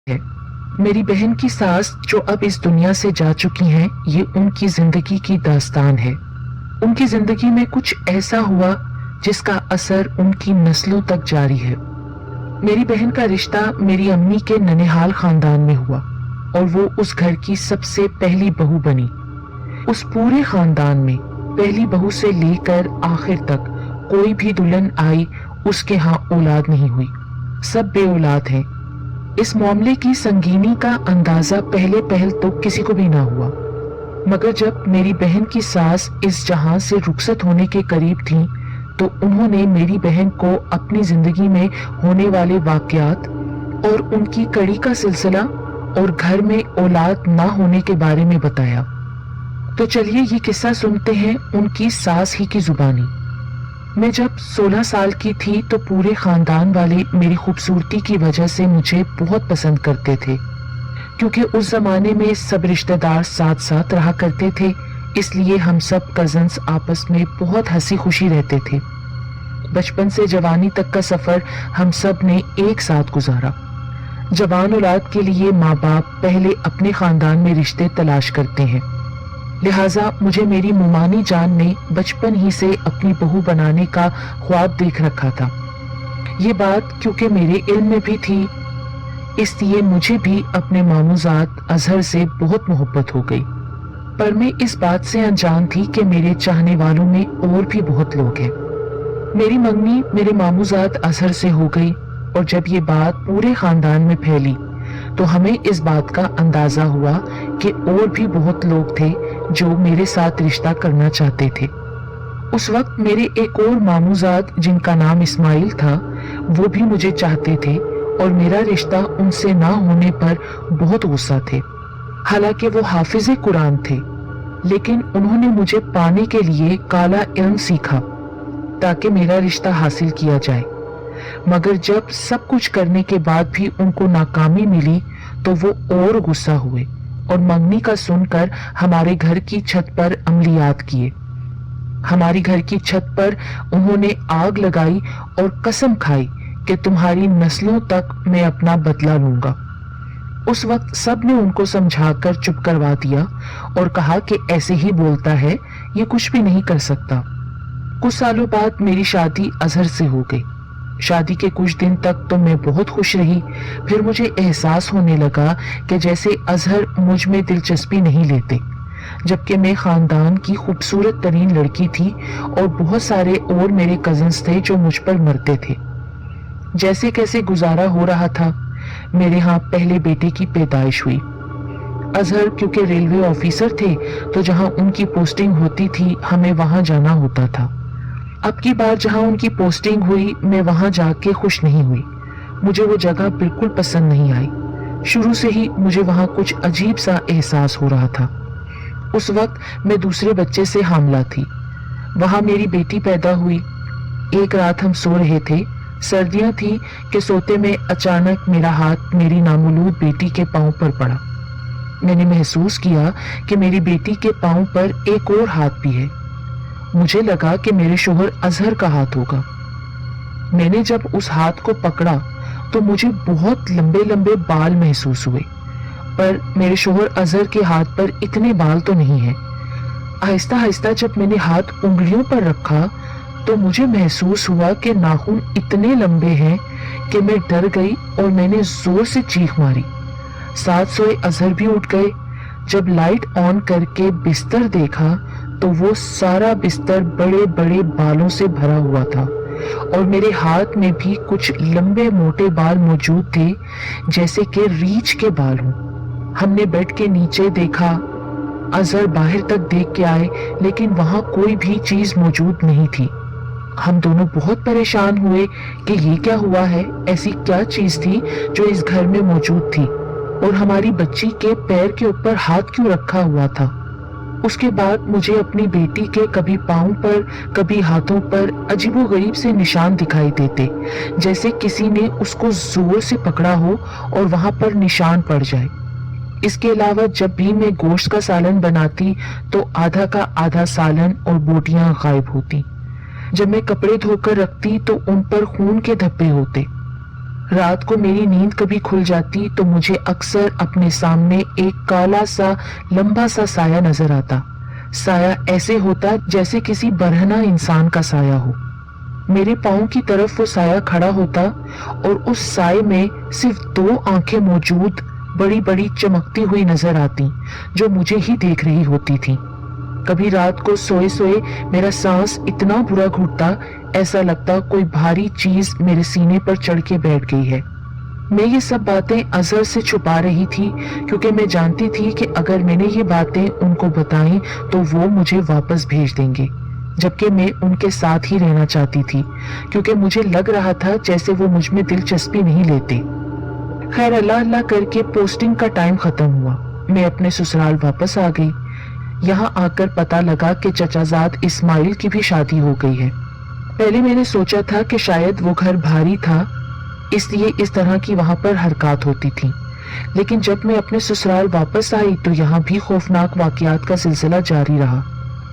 है। मेरी बहन की सास जो अब इस दुनिया से जा चुकी हैं, ये उनकी जिंदगी की दास्तान है। उनकी जिंदगी में कुछ ऐसा हुआ जिसका असर उनकी नस्लों तक जारी है। मेरी बहन का रिश्ता मेरी अम्मी के ननिहाल खानदान में हुआ और वो उस घर की सबसे पहली बहू बनी। उस पूरे खानदान में पहली बहू से लेकर आखिर तक कोई भी दुल्हन आई उसके यहाँ औलाद नहीं हुई, सब बेऔलाद हैं। इस मामले की संगीनी का अंदाजा पहले पहल तो किसी को भी ना हुआ, मगर जब मेरी बहन की सास इस जहां से रुखसत होने के करीब थी तो उन्होंने मेरी बहन को अपनी जिंदगी में होने वाले वाकयात और उनकी कड़ी का सिलसिला और घर में औलाद ना होने के बारे में बताया। तो चलिए ये किस्सा सुनते हैं उनकी सास ही की जुबानी। मैं जब 16 साल की थी तो पूरे खानदान वाले मेरी खूबसूरती की वजह से मुझे बहुत पसंद करते थे, क्योंकि उस जमाने में सब रिश्तेदार साथ साथ रहा करते थे, इसलिए हम सब कजन्स आपस में बहुत हंसी खुशी रहते थे। बचपन से जवानी तक का सफर हम सब ने एक साथ गुजारा। जवान औलाद के लिए माँ बाप पहले अपने खानदान में रिश्ते तलाश करते हैं, लिहाजा मुझे मेरी मुमानी जान ने बचपन ही से अपनी बहू बनाने का ख्वाब देख रखा था। ये बात क्योंकि मेरे इल्म में भी थी, इसलिए मुझे भी अपने मामूजात अजहर से बहुत मोहब्बत हो गई। पर मैं इस बात से अनजान थी कि मेरे चाहने वालों में और भी बहुत लोग हैं। मेरी मंगनी मेरे मामूजात अजहर से हो गई और जब ये बात पूरे खानदान में फैली तो हमें इस बात का अंदाजा हुआ कि और भी बहुत लोग थे जो मेरे साथ रिश्ता करना चाहते थे। उस वक्त मेरे एक और मामूजाद जिनका नाम इस्माइल था वो भी मुझे चाहते थे और मेरा रिश्ता उनसे ना होने पर बहुत गुस्सा थे। हालांकि वो हाफिज कुरान थे, लेकिन उन्होंने मुझे पाने के लिए काला इल्म सीखा ताकि मेरा रिश्ता हासिल किया जाए। मगर जब सब कुछ करने के बाद भी उनको नाकामी मिली तो वो और गुस्सा हुए और मंगनी का सुनकर हमारे घर की छत पर अमलियात किए। हमारी घर की छत पर उन्होंने आग लगाई और कसम खाई कि तुम्हारी नस्लों तक मैं अपना बदला लूंगा। उस वक्त सब ने उनको समझाकर चुप करवा दिया और कहा कि ऐसे ही बोलता है, ये कुछ भी नहीं कर सकता। कुछ सालों बाद मेरी शादी अजहर से हो गई। शादी के कुछ दिन तक तो मैं बहुत खुश रही, फिर मुझे एहसास होने लगा कि जैसे अजहर मुझ में दिलचस्पी नहीं लेते, जबकि मैं खानदान की खूबसूरत तरीन लड़की थी और बहुत सारे और मेरे कजिन्स थे जो मुझ पर मरते थे। जैसे कैसे गुजारा हो रहा था। मेरे यहाँ पहले बेटे की पैदाइश हुई। अजहर क्योंकि रेलवे ऑफिसर थे तो जहाँ उनकी पोस्टिंग होती थी हमें वहां जाना होता था। अब की बार जहां उनकी पोस्टिंग हुई मैं वहां जाके खुश नहीं हुई। मुझे वो जगह बिल्कुल पसंद नहीं आई। शुरू से ही मुझे वहां कुछ अजीब सा एहसास हो रहा था। उस वक्त मैं दूसरे बच्चे से हामला थी। वहां मेरी बेटी पैदा हुई। एक रात हम सो रहे थे, सर्दियां थी कि सोते में अचानक मेरा हाथ मेरी नामौलूद बेटी के पांव पर पड़ा। मैंने महसूस किया कि मेरी बेटी के पांव पर एक और हाथ भी है। मुझे लगा कि मेरे शोहर अजहर का हाथ होगा। मैंने जब उस हाथ को पकड़ा तो मुझे बहुत लंबे लंबे बाल महसूस हुए, पर मेरे शोहर अजहर के हाथ पर इतने बाल तो नहीं है। आहिस्ता आहिस्ता जब मैंने हाथ उंगलियों पर रखा तो मुझे महसूस हुआ कि नाखून इतने लंबे हैं कि मैं डर गई और मैंने जोर से चीख मारी। साथ सोए अजहर भी उठ गए। जब लाइट ऑन करके बिस्तर देखा तो वो सारा बिस्तर बड़े बड़े बालों से भरा हुआ था और मेरे हाथ में भी कुछ लंबे मोटे बाल मौजूद थे, जैसे कि रीछ के बाल हों। हमने बेड के नीचे देखा। अजहर बाहर तक देख के आए, लेकिन वहां कोई भी चीज मौजूद नहीं थी। हम दोनों बहुत परेशान हुए कि ये क्या हुआ है, ऐसी क्या चीज थी जो इस घर में मौजूद थी और हमारी बच्ची के पैर के ऊपर हाथ क्यों रखा हुआ था। उसके बाद मुझे अपनी बेटी के कभी पांव पर कभी हाथों पर अजीबोगरीब से निशान दिखाई देते, जैसे किसी ने उसको जोर से पकड़ा हो और वहां पर निशान पड़ जाए। इसके अलावा जब भी मैं गोश्त का सालन बनाती तो आधा का आधा सालन और बोटियां गायब होती। जब मैं कपड़े धोकर रखती तो उन पर खून के धब्बे होते। रात को मेरी नींद कभी खुल जाती तो मुझे अक्सर अपने सामने एक काला सा लंबा सा साया नजर आता। साया ऐसे होता जैसे किसी बरहना इंसान का साया हो। मेरे पांव की तरफ वो साया खड़ा होता और उस साए में सिर्फ 2 आंखें मौजूद बड़ी बड़ी चमकती हुई नजर आती, जो मुझे ही देख रही होती थी। कभी रात को सोए सोए मेरा सांस इतना बुरा घुटता, ऐसा लगता कोई भारी चीज मेरे सीने पर चढ़ के बैठ गई है। मैं ये सब बातें अजहर से छुपा रही थी, क्योंकि मैं जानती थी कि अगर मैंने ये बातें उनको बताई तो वो मुझे वापस भेज देंगे, जबकि मैं उनके साथ ही रहना चाहती थी, क्योंकि मुझे लग रहा था जैसे वो मुझ में दिलचस्पी नहीं लेते। खैर, अल्लाह अल्लाह करके पोस्टिंग का टाइम खत्म हुआ। मैं अपने ससुराल वापस आ गई। यहाँ आकर पता लगा कि चचाजाद इस्माइल की भी शादी हो गई है। पहले मैंने सोचा था कि शायद वो घर भारी था, इसलिए इस तरह की वहां पर हरकत होती थी, लेकिन जब मैं अपने ससुराल वापस आई तो यहाँ भी खौफनाक वाकयात का सिलसिला जारी रहा।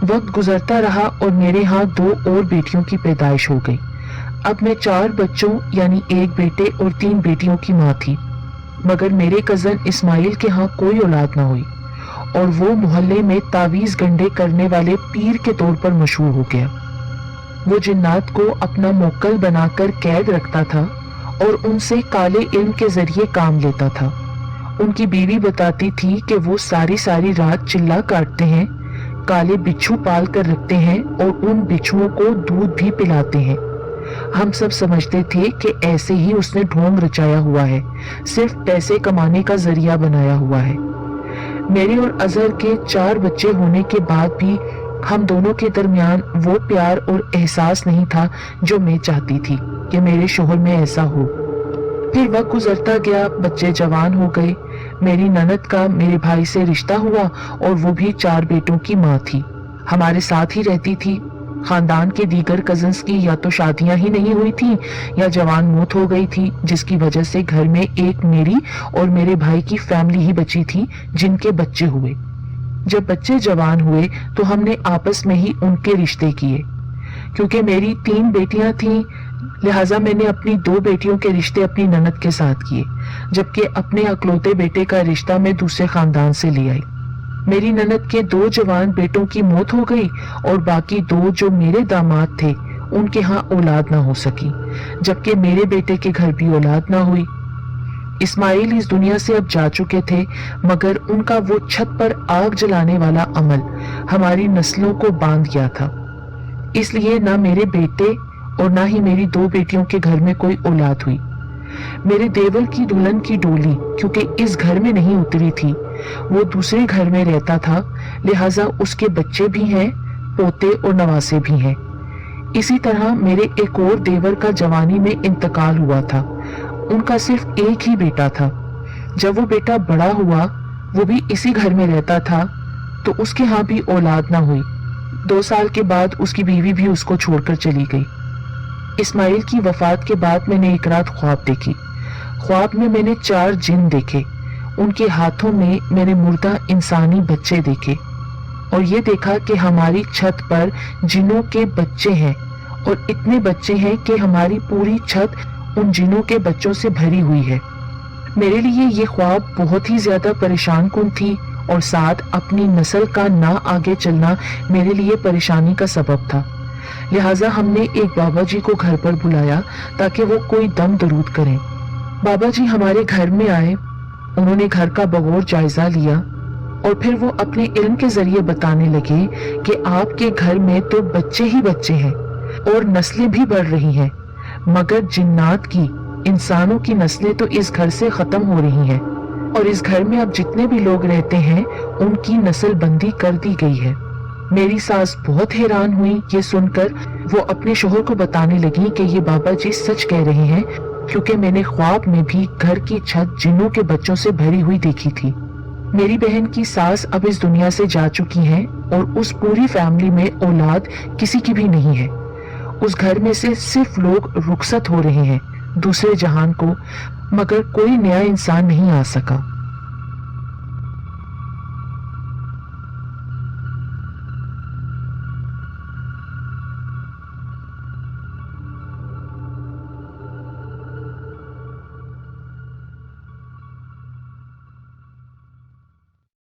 वक्त गुजरता रहा और मेरे यहाँ 2 और बेटियों की पैदाइश हो गई। अब मैं 4 बच्चों यानी 1 बेटे और 3 बेटियों की माँ थी, मगर मेरे कजन इस्माइल के यहाँ कोई औलाद ना हुई और वो मोहल्ले में तावीज गंडे करने वाले पीर के तौर पर मशहूर हो गया। वो जिन्नात को अपना मोक्कल बनाकर कैद रखता था और उनसे काले इल्म के जरिए काम लेता था। उनकी बीवी बताती थी कि वो सारी सारी रात चिल्ला काटते हैं, काले बिच्छू पाल कर रखते हैं और उन बिच्छुओं को दूध भी पिलाते हैं। हम सब समझते थे कि ऐसे ही उसने ढोंग रचाया हुआ है, सिर्फ पैसे कमाने का जरिया बनाया हुआ है। मेरे और अजहर के 4 बच्चे होने के बाद भी हम दोनों के दरमियान वो प्यार और एहसास नहीं था जो मैं चाहती थी कि मेरे शोहर में ऐसा हो। फिर वक्त गुजरता गया, बच्चे जवान हो गए। मेरी ननद का मेरे भाई से रिश्ता हुआ और वो भी 4 बेटों की माँ थी, हमारे साथ ही रहती थी। खानदान के दीगर कजन्स की या तो शादियां ही नहीं हुई थी या जवान मौत हो गई थी, जिसकी वजह से घर में एक मेरी और मेरे भाई की फैमिली ही बची थी जिनके बच्चे हुए। जब बच्चे जवान हुए तो हमने आपस में ही उनके रिश्ते किए। क्योंकि मेरी 3 बेटियां थीं, लिहाजा मैंने अपनी 2 बेटियों के रिश्ते अपनी ननद के साथ किए, जबकि अपने अकलौते बेटे का रिश्ता मैं दूसरे खानदान से ले आई। मेरी ननद के 2 जवान बेटों की मौत हो गई और बाकी 2 जो मेरे दामाद थे उनके यहाँ औलाद ना हो सकी, जबकि मेरे बेटे के घर भी औलाद ना हुई। इस्माइल इस दुनिया से अब जा चुके थे, मगर उनका वो छत पर आग जलाने वाला अमल हमारी नस्लों को बांध गया था। इसलिए ना मेरे बेटे और ना ही मेरी 2 बेटियों के घर में कोई औलाद हुई। मेरे देवर की दुल्हन की डोली क्योंकि इस घर में नहीं उतरी थी, वो दूसरे घर में रहता था, लिहाजा उसके बच्चे भी हैं, पोते और नवासे भी हैं। इसी तरह मेरे एक और देवर का जवानी में इंतकाल हुआ था। उनका सिर्फ एक ही बेटा था। जब वो बेटा बड़ा हुआ, वो भी इसी घर में रहता था, तो उसके यहाँ भी औलाद ना हुई। 2 साल के बाद उसकी बीवी भी उसको छोड़कर चली गई। इस्माइल की वफात के बाद मैंने एक रात ख्वाब देखी। ख्वाब में मैंने 4 जिन देखे। उनके हाथों में मैंने मुर्दा इंसानी बच्चे देखे और ये देखा कि हमारी छत पर जिनों के बच्चे हैं और इतने बच्चे हैं कि हमारी पूरी छत उन जिनों के बच्चों से भरी हुई है। मेरे लिए ये ख्वाब बहुत ही ज्यादा परेशान कुन थी और साथ अपनी नस्ल का ना आगे चलना मेरे लिए परेशानी का सबब था। लिहाजा हमने एक बाबा जी को घर पर बुलाया ताकि वो कोई दम दरूद करें। बाबा जी हमारे घर में आए, उन्होंने घर का बगौर जायजा लिया और फिर वो अपने इल्म के जरिए बताने लगे कि आपके घर में तो बच्चे ही बच्चे हैं और नस्लें भी बढ़ रही हैं, मगर जिन्नात की, इंसानों की नस्लें तो इस घर से खत्म हो रही हैं और इस घर में अब जितने भी लोग रहते हैं उनकी नस्ल बंदी कर दी गई है। मेरी सास बहुत हैरान हुई ये सुनकर। वो अपने शोहर को बताने लगी कि ये बाबा जी सच कह रहे हैं, क्योंकि मैंने ख्वाब में भी घर की छत जिन्नों के बच्चों से भरी हुई देखी थी। मेरी बहन की सास अब इस दुनिया से जा चुकी हैं और उस पूरी फैमिली में औलाद किसी की भी नहीं है। उस घर में से सिर्फ लोग रुखसत हो रहे हैं दूसरे जहान को, मगर कोई नया इंसान नहीं आ सका।